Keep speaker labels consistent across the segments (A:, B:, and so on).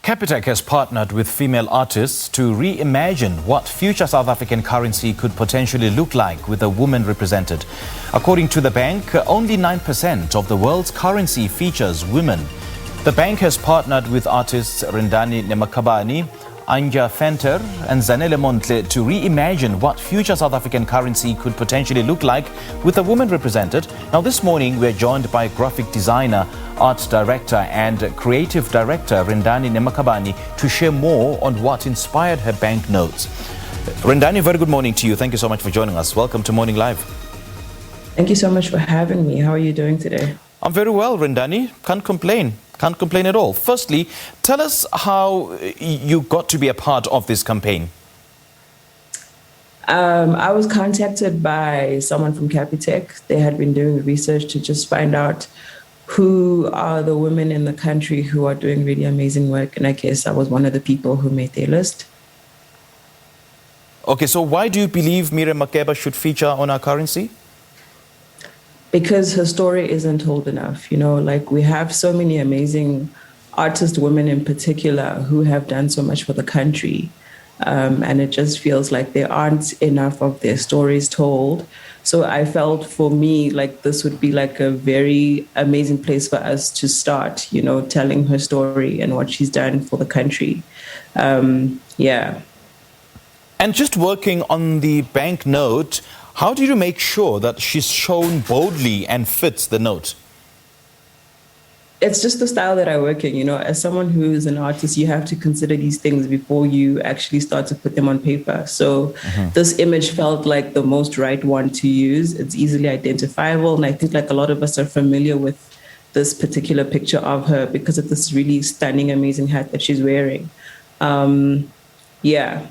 A: Capitec has partnered with female artists to reimagine what future South African currency could potentially look like with a woman represented. According to the bank, only 9% of the world's currency features women. The bank has partnered with artists Rendani Nemakhavhani, Anja Venter and Zanele Montle to reimagine what future South African currency could potentially look like with a woman represented. Now this morning we're joined by graphic designer, art director and creative director Rendani Nemakhavhani to share more on what inspired her banknotes. Rendani, very good morning to you. Thank you so much for joining us. Welcome to Morning Live.
B: Thank you so much for having me. How are you doing today?
A: I'm very well, Rendani. Can't complain. Can't complain at all. Firstly, tell us how you got to be a part of this campaign.
B: I was contacted by someone from Capitec. They had been doing research to just find out who are the women in the country who are doing really amazing work. And I guess I was one of the people who made their list.
A: Okay, so why do you believe Miriam Makeba should feature on our currency?
B: Because her story isn't told enough. You know, like we have so many amazing artist women in particular who have done so much for the country. And it just feels like there aren't enough of their stories told. So I felt for me, like this would be like a very amazing place for us to start, you know, telling her story and what she's done for the country. Yeah.
A: And just working on the banknote, how did you make sure that she's shown boldly and fits the note?
B: It's just the style that I work in, you know, as someone who is an artist, you have to consider these things before you actually start to put them on paper. So this image felt like the most right one to use. It's easily identifiable. And I think like a lot of us are familiar with this particular picture of her because of this really stunning, amazing hat that she's wearing. Yeah.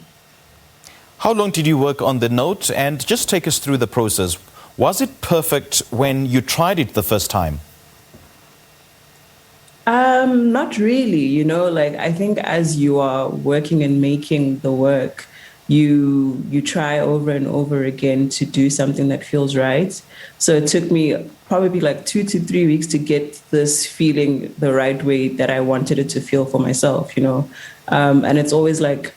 A: How long did you work on the note? And just take us through the process. Was it perfect when you tried it the first time?
B: Not really, you know, like I think as you are working and making the work, you try over and over again to do something that feels right. So it took me probably like 2 to 3 weeks to get this feeling the right way that I wanted it to feel for myself, you know. And it's always like,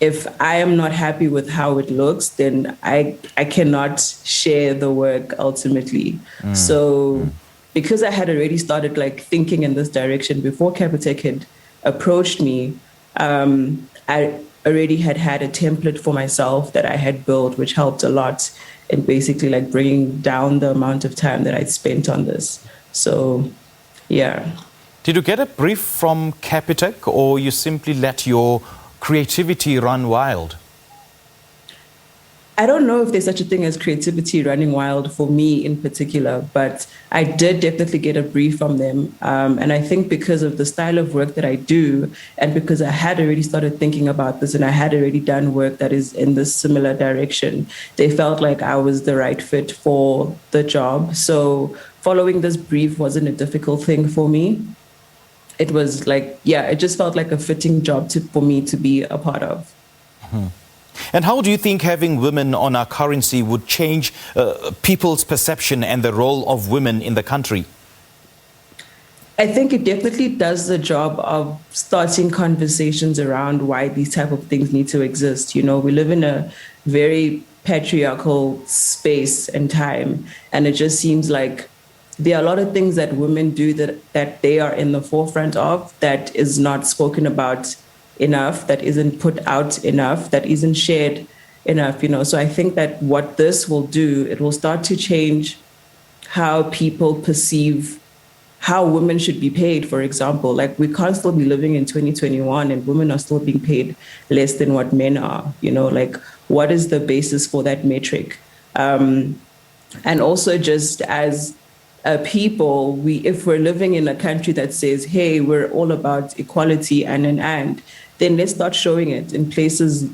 B: if I am not happy with how it looks, then I cannot share the work ultimately. So because I had already started like thinking in this direction before Capitec had approached me, I already had a template for myself that I had built, which helped a lot in basically like bringing down the amount of time that I'd spent on this. So, yeah.
A: Did you get a brief from Capitec or you simply let your creativity run wild?
B: I don't know if there's such a thing as creativity running wild for me in particular, but I did definitely get a brief from them. And I think because of the style of work that I do, and because I had already started thinking about this and I had already done work that is in this similar direction, they felt like I was the right fit for the job. So following this brief wasn't a difficult thing for me. It was like, yeah, it just felt like a fitting job for me to be a part of.
A: And how do you think having women on our currency would change people's perception and the role of women in the country?
B: I think it definitely does the job of starting conversations around why these type of things need to exist. You know, we live in a very patriarchal space and time, and it just seems like there are a lot of things that women do that they are in the forefront of that is not spoken about enough, that isn't put out enough, that isn't shared enough, you know. So I think that what this will do, it will start to change how people perceive how women should be paid, for example. Like we can't still be living in 2021 and women are still being paid less than what men are, you know, like what is the basis for that metric? And also just as people, if we're living in a country that says, hey, we're all about equality and then let's start showing it in places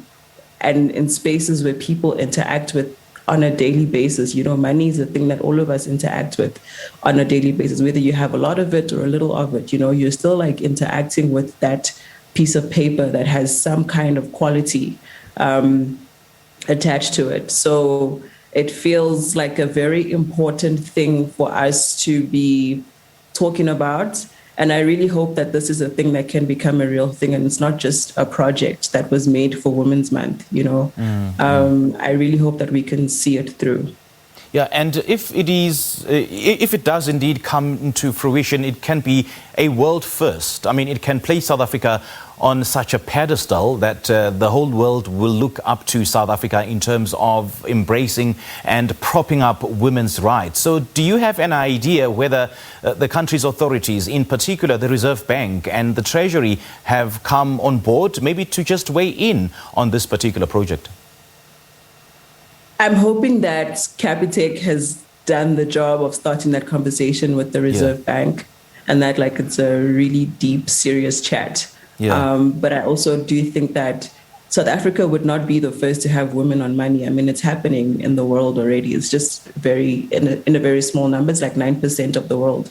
B: and in spaces where people interact with on a daily basis. You know, money is a thing that all of us interact with on a daily basis, whether you have a lot of it or a little of it, you know, you're still like interacting with that piece of paper that has some kind of quality attached to it. So it feels like a very important thing for us to be talking about And I really hope that this is a thing that can become a real thing, and it's not just a project that was made for Women's Month, you know. I really hope that we can see it through.
A: Yeah, and if it does indeed come into fruition, it can be a world first. I mean, it can place South Africa on such a pedestal that the whole world will look up to South Africa in terms of embracing and propping up women's rights. So do you have an idea whether the country's authorities, in particular the Reserve Bank and the Treasury, have come on board maybe to just weigh in on this particular project?
B: I'm hoping that Capitec has done the job of starting that conversation with the Reserve Bank, and that like it's a really deep, serious chat. But I also do think that South Africa would not be the first to have women on money. I mean, it's happening in the world already. It's just in a very small number. It's like 9% of the world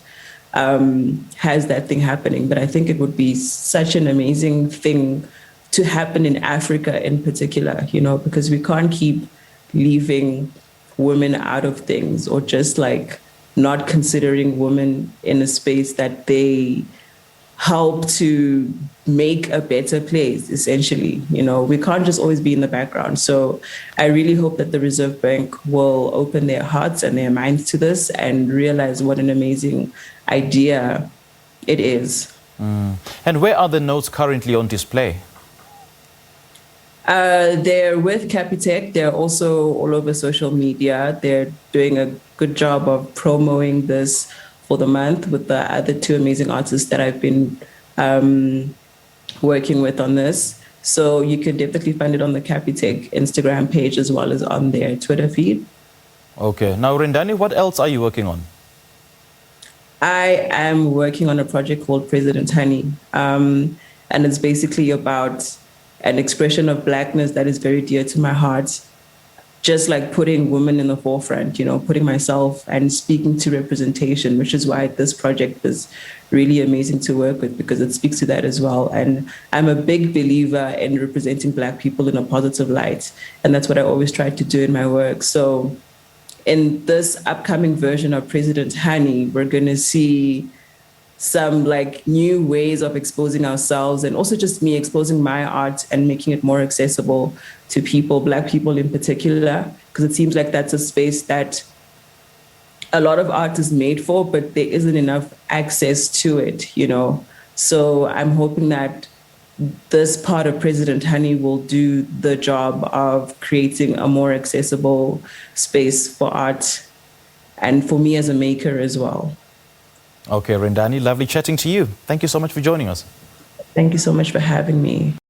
B: has that thing happening. But I think it would be such an amazing thing to happen in Africa in particular, you know, because we can't keep leaving women out of things, or just like not considering women in a space that they help to make a better place, essentially. You know, we can't just always be in the background. So I really hope that the Reserve Bank will open their hearts and their minds to this and realize what an amazing idea it is.
A: And where are the notes currently on display?
B: They're with Capitec. They're also all over social media. They're doing a good job of promoting this for the month with the other two amazing artists that I've been working with on this. So you can definitely find it on the Capitec Instagram page as well as on their Twitter feed.
A: Okay. Now, Rendani, what else are you working on?
B: I am working on a project called President Honey. And it's basically about an expression of Blackness that is very dear to my heart. Just like putting women in the forefront, you know, putting myself and speaking to representation, which is why this project is really amazing to work with, because it speaks to that as well. And I'm a big believer in representing Black people in a positive light. And that's what I always try to do in my work. So in this upcoming version of President Honey, we're going to see some like new ways of exposing ourselves, and also just me exposing my art and making it more accessible to people, Black people in particular, because it seems like that's a space that a lot of art is made for, but there isn't enough access to it, you know. So I'm hoping that this part of President Honey will do the job of creating a more accessible space for art and for me as a maker as well.
A: Okay, Rendani, lovely chatting to you. Thank you so much for joining us.
B: Thank you so much for having me.